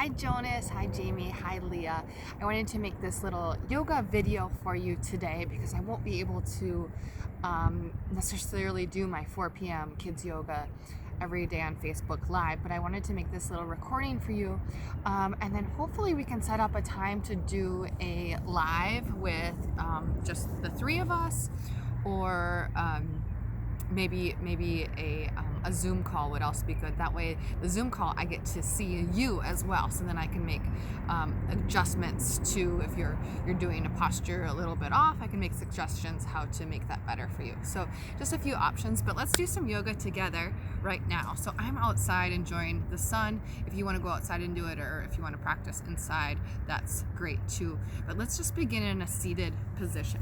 Hi Jonas, hi Jamie, hi Leah. I wanted to make this little yoga video for you today because I won't be able to necessarily do my 4 p.m. kids yoga every day on Facebook Live, but I wanted to make this little recording for you, and then hopefully we can set up a time to do a live with just the three of us, or maybe a Zoom call would also be good. That way, the Zoom call, I get to see you as well, so then I can make adjustments to, if you're doing a posture a little bit off, I can make suggestions how to make that better for you. So just a few options, but let's do some yoga together right now. So I'm outside enjoying the sun. If you want to go outside and do it, or if you want to practice inside, that's great too. But let's just begin in a seated position.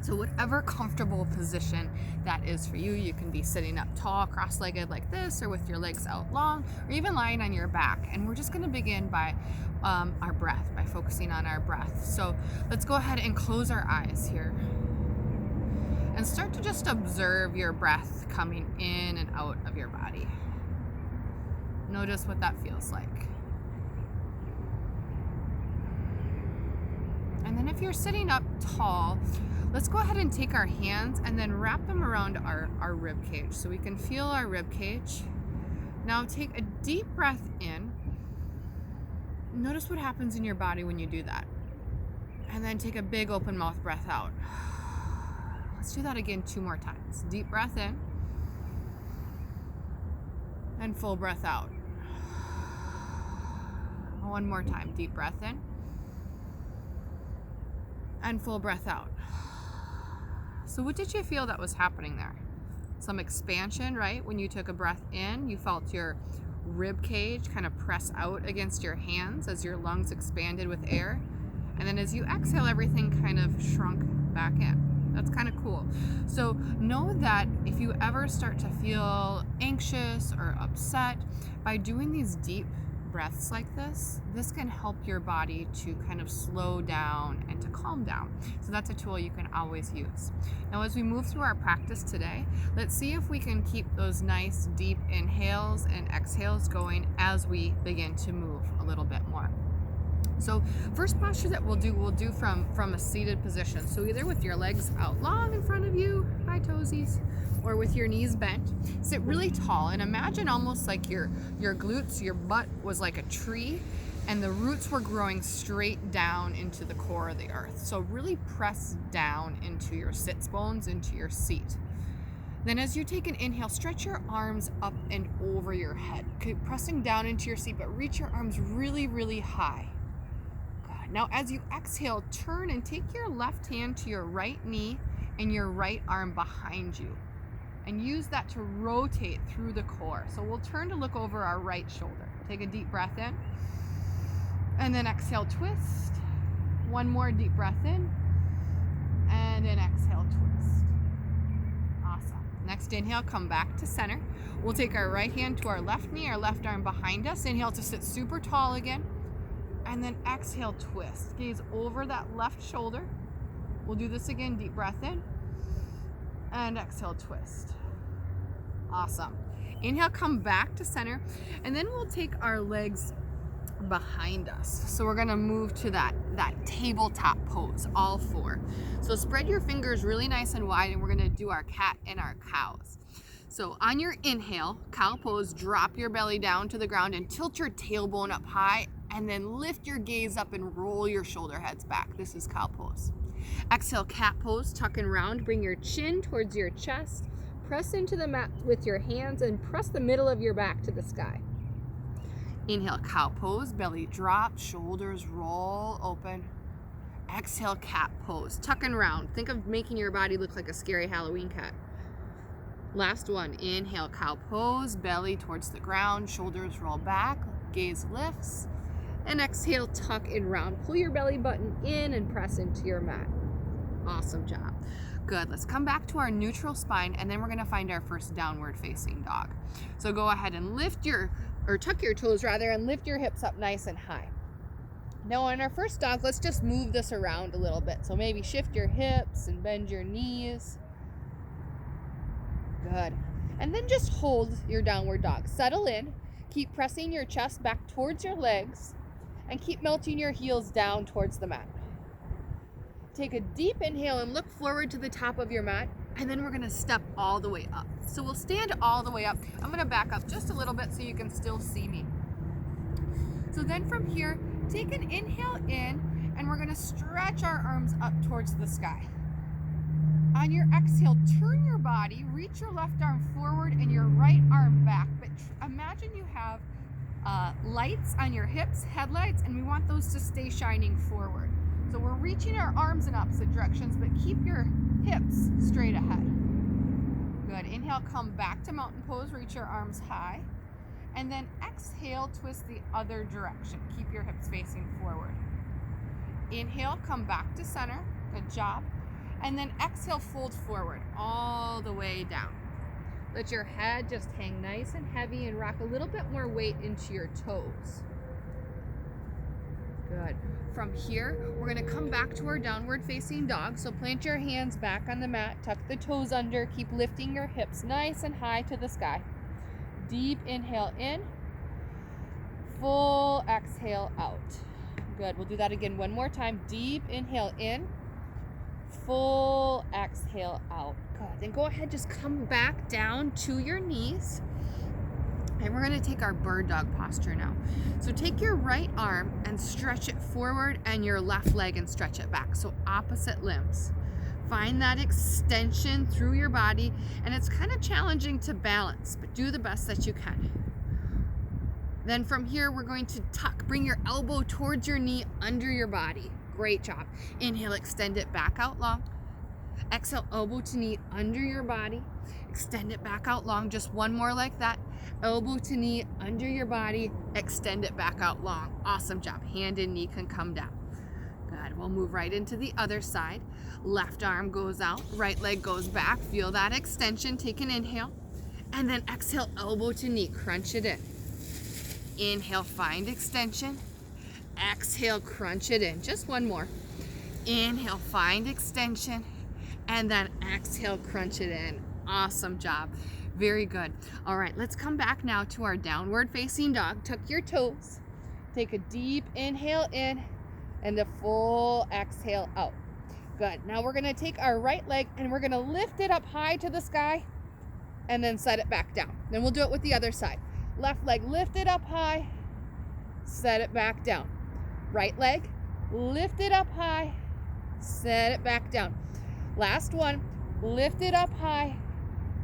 So whatever comfortable position that is for you, you can be sitting up tall, cross-legged like this, or with your legs out long, or even lying on your back. And we're just going to begin by our breath, by focusing on our breath. So let's go ahead and close our eyes here and start to just observe your breath coming in and out of your body. Notice what that feels like. And then if you're sitting up tall, let's go ahead and take our hands and then wrap them around our rib cage so we can feel our rib cage. Now take a deep breath in. Notice what happens in your body when you do that. And then take a big open mouth breath out. Let's do that again 2 more times. Deep breath in and full breath out. 1 more time. Deep breath in and full breath out. So what did you feel that was happening there? Some expansion, right? When you took a breath in, you felt your rib cage kind of press out against your hands as your lungs expanded with air. And then as you exhale, everything kind of shrunk back in. That's kind of cool. So know that if you ever start to feel anxious or upset, by doing these deep breaths like this can help your body to kind of slow down and to calm down. So that's a tool you can always use. Now, as we move through our practice today, let's see if we can keep those nice deep inhales and exhales going as we begin to move a little bit more. So first posture that we'll do from a seated position. So either with your legs out long in front of you, hi toesies, or with your knees bent. Sit really tall and imagine almost like your glutes, your butt was like a tree and the roots were growing straight down into the core of the earth. So really press down into your sits bones, into your seat. Then as you take an inhale, stretch your arms up and over your head. Keep pressing down into your seat, but reach your arms really, really high. Good. Now as you exhale, turn and take your left hand to your right knee and your right arm behind you. And use that to rotate through the core. So we'll turn to look over our right shoulder. Take a deep breath in. And then exhale, twist. 1 more deep breath in. And then exhale, twist. Awesome. Next inhale, come back to center. We'll take our right hand to our left knee, our left arm behind us. Inhale to sit super tall again. And then exhale, twist. Gaze over that left shoulder. We'll do this again. Deep breath in. And exhale, twist. Awesome. Inhale, come back to center, and then we'll take our legs behind us. So we're gonna move to that tabletop pose, all 4. So spread your fingers really nice and wide, and we're gonna do our cat and our cows. So on your inhale, cow pose, drop your belly down to the ground and tilt your tailbone up high, and then lift your gaze up and roll your shoulder heads back. This is cow pose. Exhale, cat pose, tuck and round, bring your chin towards your chest, press into the mat with your hands and press the middle of your back to the sky. Inhale, cow pose, belly drop, shoulders roll open. Exhale, cat pose, tuck and round. Think of making your body look like a scary Halloween cat. Last one, inhale, cow pose, belly towards the ground, shoulders roll back, gaze lifts. And exhale, tuck and round. Pull your belly button in and press into your mat. Awesome job. Good. Let's come back to our neutral spine, and then we're going to find our first downward facing dog. So go ahead and tuck your toes rather, and lift your hips up nice and high. Now on our first dog, let's just move this around a little bit. So maybe shift your hips and bend your knees. Good. And then just hold your downward dog. Settle in. Keep pressing your chest back towards your legs and keep melting your heels down towards the mat. Take a deep inhale and look forward to the top of your mat, and then we're gonna step all the way up. So we'll stand all the way up. I'm gonna back up just a little bit so you can still see me. So then from here, take an inhale in, and we're gonna stretch our arms up towards the sky. On your exhale, turn your body, reach your left arm forward and your right arm back, but imagine you have lights on your hips, headlights, and we want those to stay shining forward. So we're reaching our arms in opposite directions, but keep your hips straight ahead. Good. Inhale, come back to mountain pose, reach your arms high. And then exhale, twist the other direction. Keep your hips facing forward. Inhale, come back to center. Good job. And then exhale, fold forward all the way down. Let your head just hang nice and heavy and rock a little bit more weight into your toes. Good. From here, we're gonna come back to our downward facing dog. So plant your hands back on the mat, tuck the toes under, keep lifting your hips nice and high to the sky. Deep inhale in, full exhale out. Good, we'll do that again one more time. Deep inhale in, full exhale out. Good, then go ahead, just come back down to your knees. And we're gonna take our bird dog posture now. So take your right arm and stretch it forward and your left leg and stretch it back. So opposite limbs. Find that extension through your body, and it's kind of challenging to balance, but do the best that you can. Then from here, we're going to tuck, bring your elbow towards your knee under your body. Great job. Inhale, extend it back out long. Exhale, elbow to knee under your body. Extend it back out long. Just one more like that. Elbow to knee under your body. Extend it back out long. Awesome job. Hand and knee can come down. Good. We'll move right into the other side. Left arm goes out. Right leg goes back. Feel that extension. Take an inhale. And then exhale, elbow to knee. Crunch it in. Inhale, find extension. Exhale, crunch it in. Just one more. Inhale, find extension. And then exhale, crunch it in. Awesome job. Very good. All right, let's come back now to our downward facing dog. Tuck your toes. Take a deep inhale in and a full exhale out. Good. Now we're gonna take our right leg and we're gonna lift it up high to the sky and then set it back down. Then we'll do it with the other side. Left leg, lift it up high, set it back down. Right leg, lift it up high, set it back down. Last one, lift it up high,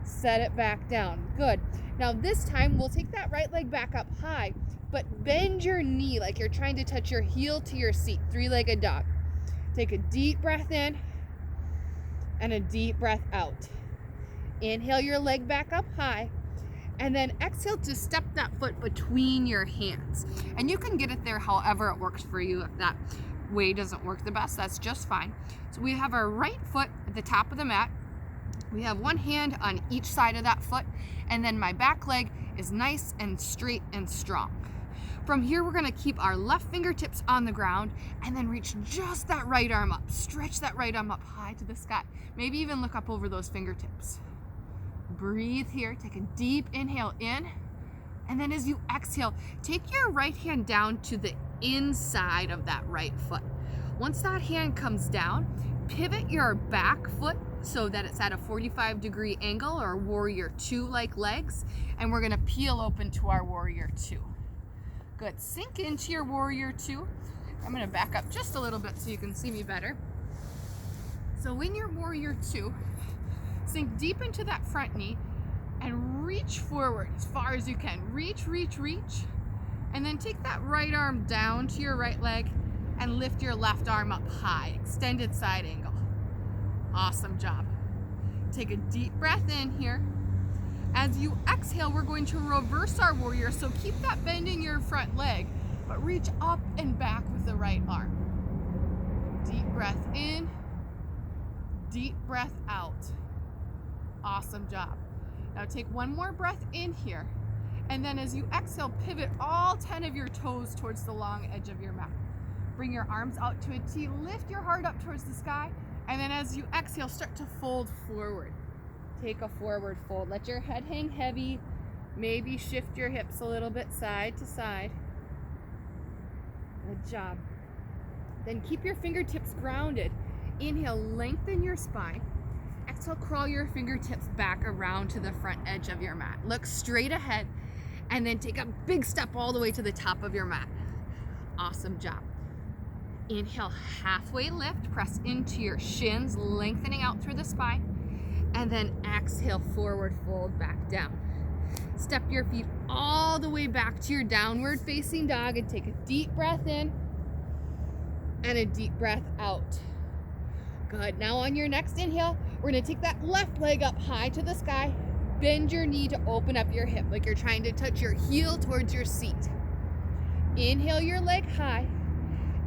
set it back down. Good. Now this time we'll take that right leg back up high, but bend your knee like you're trying to touch your heel to your seat, three-legged dog. Take a deep breath in and a deep breath out. Inhale your leg back up high, and then exhale to step that foot between your hands. And you can get it there however it works for you. If that way doesn't work the best, that's just fine. So we have our right foot at the top of the mat. We have one hand on each side of that foot, and then my back leg is nice and straight and strong. From here, we're gonna keep our left fingertips on the ground and then reach just that right arm up. Stretch that right arm up high to the sky. Maybe even look up over those fingertips. Breathe here, take a deep inhale in, and then as you exhale, take your right hand down to the inside of that right foot. Once that hand comes down, pivot your back foot so that it's at a 45-degree angle, or warrior two like legs, and we're gonna peel open to our warrior two. Good, sink into your warrior two. I'm gonna back up just a little bit so you can see me better. So in your warrior two, sink deep into that front knee and reach forward as far as you can. Reach, reach, reach. And then take that right arm down to your right leg and lift your left arm up high, extended side angle. Awesome job. Take a deep breath in here. As you exhale, we're going to reverse our warrior, so keep that bend in your front leg, but reach up and back with the right arm. Deep breath in, deep breath out. Awesome job. Now take one more breath in here, and then as you exhale, pivot all 10 of your toes towards the long edge of your mat. Bring your arms out to a T, lift your heart up towards the sky, and then as you exhale, start to fold forward. Take a forward fold. Let your head hang heavy, Maybe shift your hips a little bit side to side. Good job. Then keep your fingertips grounded. Inhale, lengthen your spine. Exhale, crawl your fingertips back around to the front edge of your mat. Look straight ahead and then take a big step all the way to the top of your mat. Awesome job. Inhale, halfway lift, press into your shins, lengthening out through the spine. And then exhale, forward fold back down. Step your feet all the way back to your downward facing dog and take a deep breath in and a deep breath out. Good. Now on your next inhale, we're going to take that left leg up high to the sky. Bend your knee to open up your hip like you're trying to touch your heel towards your seat. Inhale your leg high.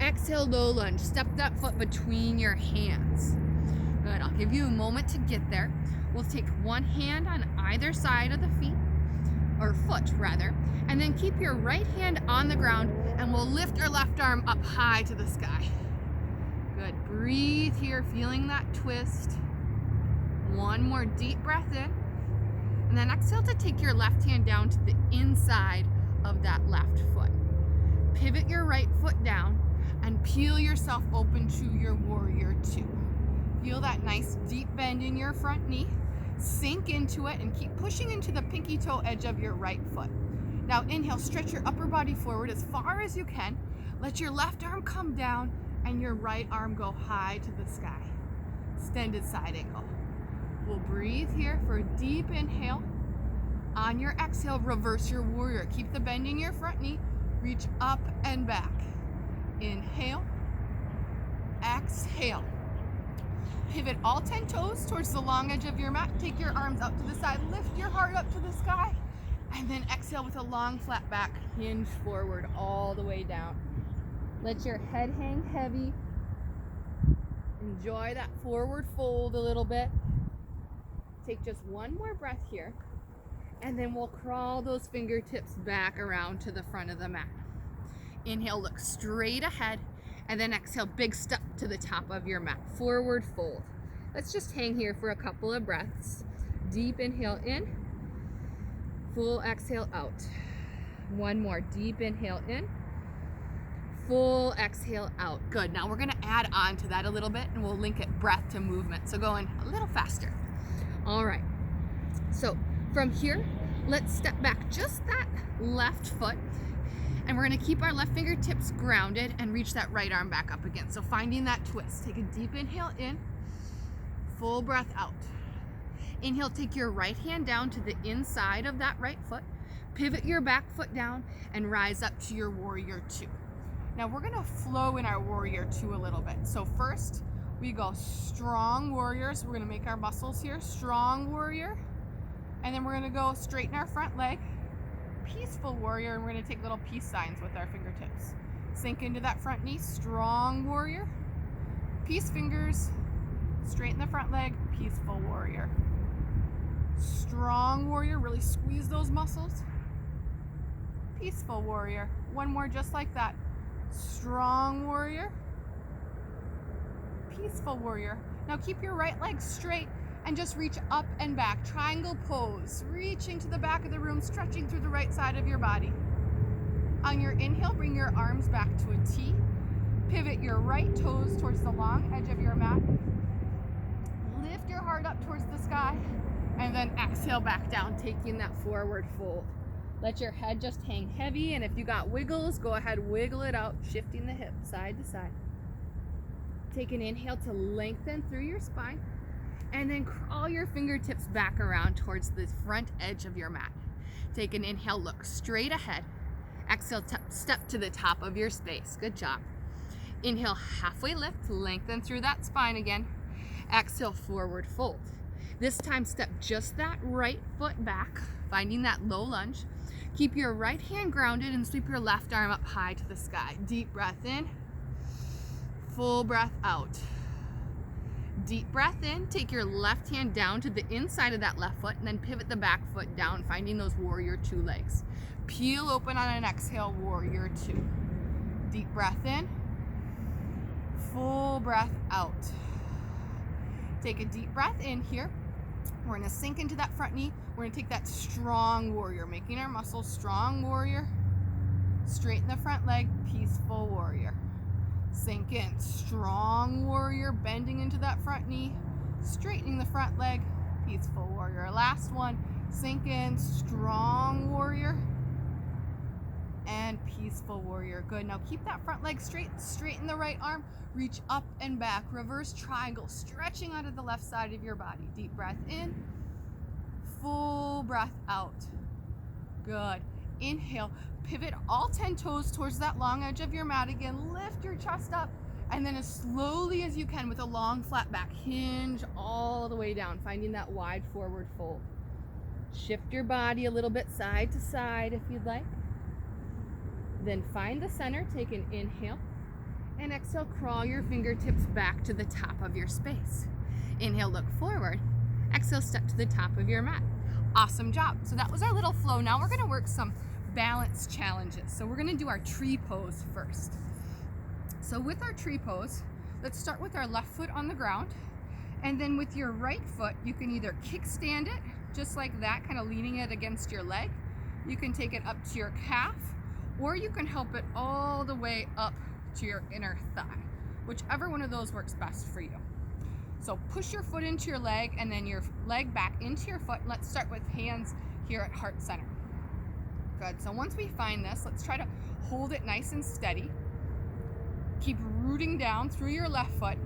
Exhale, low lunge. Step that foot between your hands. Good. I'll give you a moment to get there. We'll take one hand on either side of the feet, or foot rather, and then keep your right hand on the ground and we'll lift our left arm up high to the sky. Good. Breathe here, feeling that twist. One more deep breath in. And then exhale to take your left hand down to the inside of that left foot. Pivot your right foot down and peel yourself open to your warrior two. Feel that nice deep bend in your front knee. Sink into it and keep pushing into the pinky toe edge of your right foot. Now inhale, stretch your upper body forward as far as you can. Let your left arm come down and your right arm go high to the sky. Extended side angle. We'll breathe here for a deep inhale. On your exhale, reverse your warrior. Keep the bend in your front knee. Reach up and back. Inhale. Exhale. Pivot all 10 toes towards the long edge of your mat. Take your arms out to the side. Lift your heart up to the sky. And then exhale with a long flat back. Hinge forward all the way down. Let your head hang heavy. Enjoy that forward fold a little bit. Take just one more breath here. And then we'll crawl those fingertips back around to the front of the mat. Inhale, look straight ahead. And then exhale, big step to the top of your mat. Forward fold. Let's just hang here for a couple of breaths. Deep inhale in. Full exhale out. One more. Deep inhale in. Full exhale out. Good. Now we're going to add on to that a little bit and we'll link it breath to movement. So going a little faster. All right. So from here, let's step back just that left foot. And we're going to keep our left fingertips grounded and reach that right arm back up again. So finding that twist. Take a deep inhale in. Full breath out. Inhale, take your right hand down to the inside of that right foot. Pivot your back foot down and rise up to your warrior two. Now we're going to flow in our warrior two a little bit. So first we go strong warriors. We're going to make our muscles here. Strong warrior. And then we're going to go straighten our front leg. Peaceful warrior, and we're going to take little peace signs with our fingertips. Sink into that front knee. Strong warrior. Peace fingers. Straighten the front leg. Peaceful warrior. Strong warrior. Really squeeze those muscles. Peaceful warrior. One more just like that. Strong warrior. Peaceful warrior. Now keep your right leg straight and just reach up and back. Triangle pose. Reaching to the back of the room, stretching through the right side of your body. On your inhale, bring your arms back to a T. Pivot your right toes towards the long edge of your mat. Lift your heart up towards the sky. And then exhale back down, taking that forward fold. Let your head just hang heavy, and if you got wiggles, go ahead, wiggle it out, shifting the hip side to side. Take an inhale to lengthen through your spine. And then crawl your fingertips back around towards the front edge of your mat. Take an inhale, look straight ahead. Exhale, step to the top of your space. Good job. Inhale, halfway lift, lengthen through that spine again. Exhale, forward fold. This time, step just that right foot back, finding that low lunge. Keep your right hand grounded and sweep your left arm up high to the sky. Deep breath in, full breath out. Deep breath in, take your left hand down to the inside of that left foot and then pivot the back foot down, finding those warrior two legs. Peel open on an exhale, warrior two. Deep breath in, full breath out. Take a deep breath in here. We're gonna sink into that front knee. We're gonna take that strong warrior, making our muscles strong warrior. Straighten the front leg, peaceful warrior. Sink in, strong warrior, bending into that front knee, straightening the front leg, peaceful warrior. Last one, sink in, strong warrior, and peaceful warrior. Good. Now keep that front leg straight, straighten the right arm, reach up and back, reverse triangle, stretching out of the left side of your body. Deep breath in, full breath out. Good. Inhale, pivot all 10 toes towards that long edge of your mat again, lift your chest up, and then as slowly as you can with a long flat back, hinge all the way down, finding that wide forward fold. Shift your body a little bit side to side if you'd like. Then find the center, take an inhale, and exhale, crawl your fingertips back to the top of your space. Inhale, look forward. Exhale, step to the top of your mat. Awesome job. So that was our little flow. Now we're gonna work some balance challenges. So we're gonna do our tree pose first. So with our tree pose, let's start with our left foot on the ground. And then with your right foot, you can either kickstand it, just like that, kind of leaning it against your leg. You can take it up to your calf, or you can help it all the way up to your inner thigh. Whichever one of those works best for you. So push your foot into your leg and then your leg back into your foot. Let's start with hands here at heart center. Good. So once we find this, let's try to hold it nice and steady. Keep rooting down through your left foot.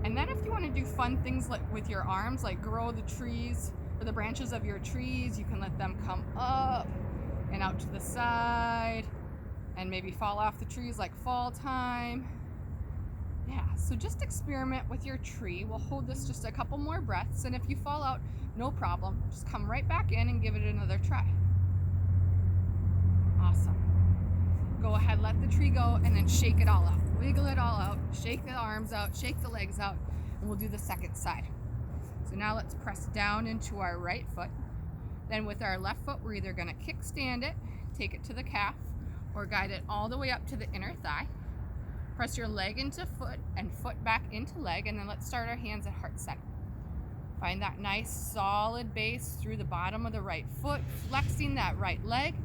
And then if you want to do fun things like with your arms, like grow the trees or the branches of your trees, you can let them come up and out to the side and maybe fall off the trees like fall time. Yeah, so just experiment with your tree. We'll hold this just a couple more breaths, and if you fall out, no problem. Just come right back in and give it another try. Awesome. Go ahead, let the tree go, and then shake it all out. Wiggle it all out, shake the arms out, shake the legs out, and we'll do the second side. So now let's press down into our right foot. Then with our left foot, we're either gonna kickstand it, take it to the calf, or guide it all the way up to the inner thigh. Press your leg into foot and foot back into leg, and then let's start our hands at heart center. Find that nice solid base through the bottom of the right foot, flexing that right leg,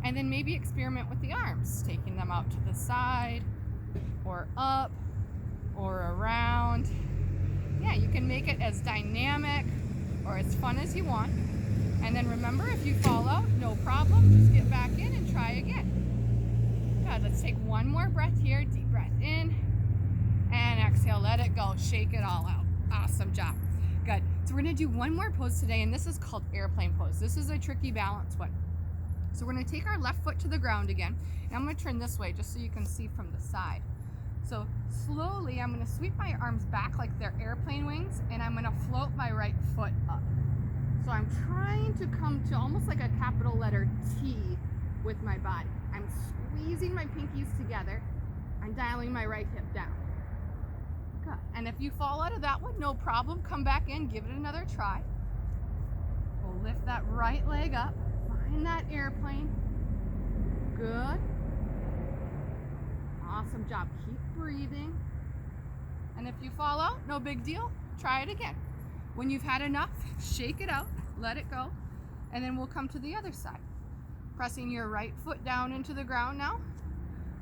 and then maybe experiment with the arms, taking them out to the side, or up, or around. Yeah, you can make it as dynamic or as fun as you want. And then remember, if you fall out, no problem, just get back in and try again. Good, let's take one more breath here. Deep breath in and exhale, let it go, shake it all out. Awesome job. Good. So we're gonna do one more pose today, and this is called airplane pose. This is a tricky balance one. So we're gonna take our left foot to the ground again, and I'm gonna turn this way just so you can see from the side. So slowly, I'm gonna sweep my arms back like they're airplane wings, and I'm gonna float my right foot up. So I'm trying to come to almost like a capital letter T with my body. I'm squeezing my pinkies together. I'm dialing my right hip down. Good. And if you fall out of that one, no problem. Come back in, give it another try. We'll lift that right leg up. Find that airplane. Good. Awesome job. Keep breathing. And if you fall out, no big deal. Try it again. When you've had enough, shake it out, let it go, and then we'll come to the other side. Pressing your right foot down into the ground now.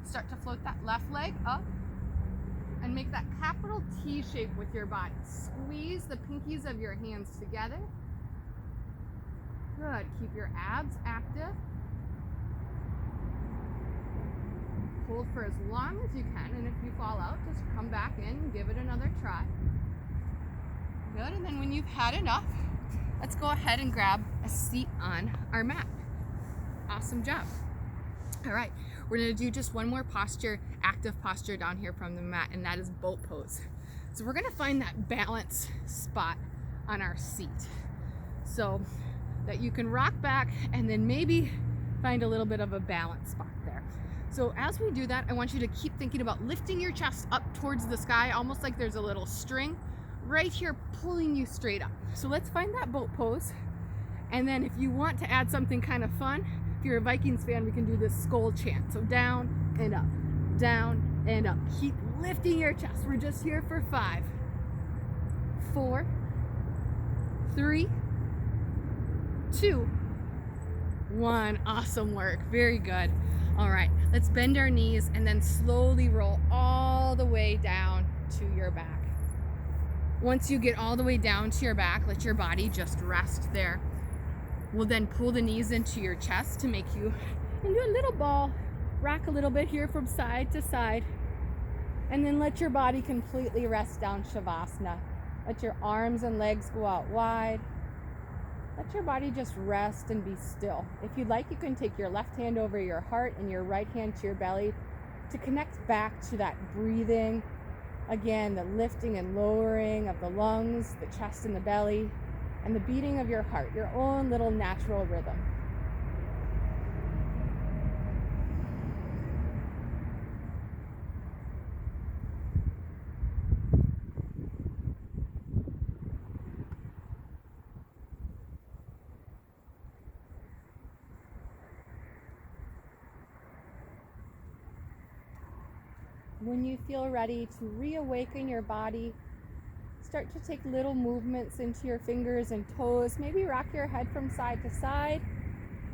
Start to float that left leg up and make that capital T shape with your body. Squeeze the pinkies of your hands together. Good. Keep your abs active. Hold for as long as you can, and if you fall out, just come back in and give it another try. Good, and then when you've had enough, let's go ahead and grab a seat on our mat. Awesome job. All right, we're gonna do just one more posture, active posture down here from the mat, and that is boat pose. So we're gonna find that balance spot on our seat so that you can rock back and then maybe find a little bit of a balance spot there. So as we do that, I want you to keep thinking about lifting your chest up towards the sky, almost like there's a little string right here pulling you straight up. So let's find that boat pose. And then if you want to add something kind of fun, if you're a Vikings fan, we can do this skull chant. So down and up, down and up. Keep lifting your chest. We're just here for 5, 4, 3, 2, 1. Awesome work. Very good. All right, let's bend our knees and then slowly roll all the way down to your back. Once you get all the way down to your back, let your body just rest there. We'll then pull the knees into your chest to make you into a little ball. Rock a little bit here from side to side. And then let your body completely rest down, Shavasana. Let your arms and legs go out wide. Let your body just rest and be still. If you'd like, you can take your left hand over your heart and your right hand to your belly to connect back to that breathing. Again, the lifting and lowering of the lungs, the chest and the belly, and the beating of your heart, your own little natural rhythm. When you feel ready to reawaken your body, start to take little movements into your fingers and toes. Maybe rock your head from side to side,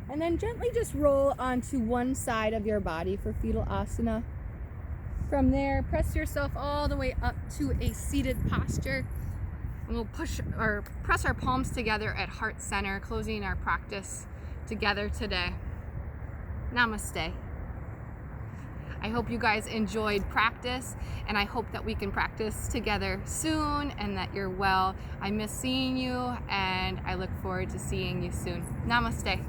and then gently just roll onto one side of your body for fetal asana. From there, press yourself all the way up to a seated posture, and we'll press our palms together at heart center, closing our practice together today. Namaste. I hope you guys enjoyed practice, and I hope that we can practice together soon and that you're well. I miss seeing you, and I look forward to seeing you soon. Namaste.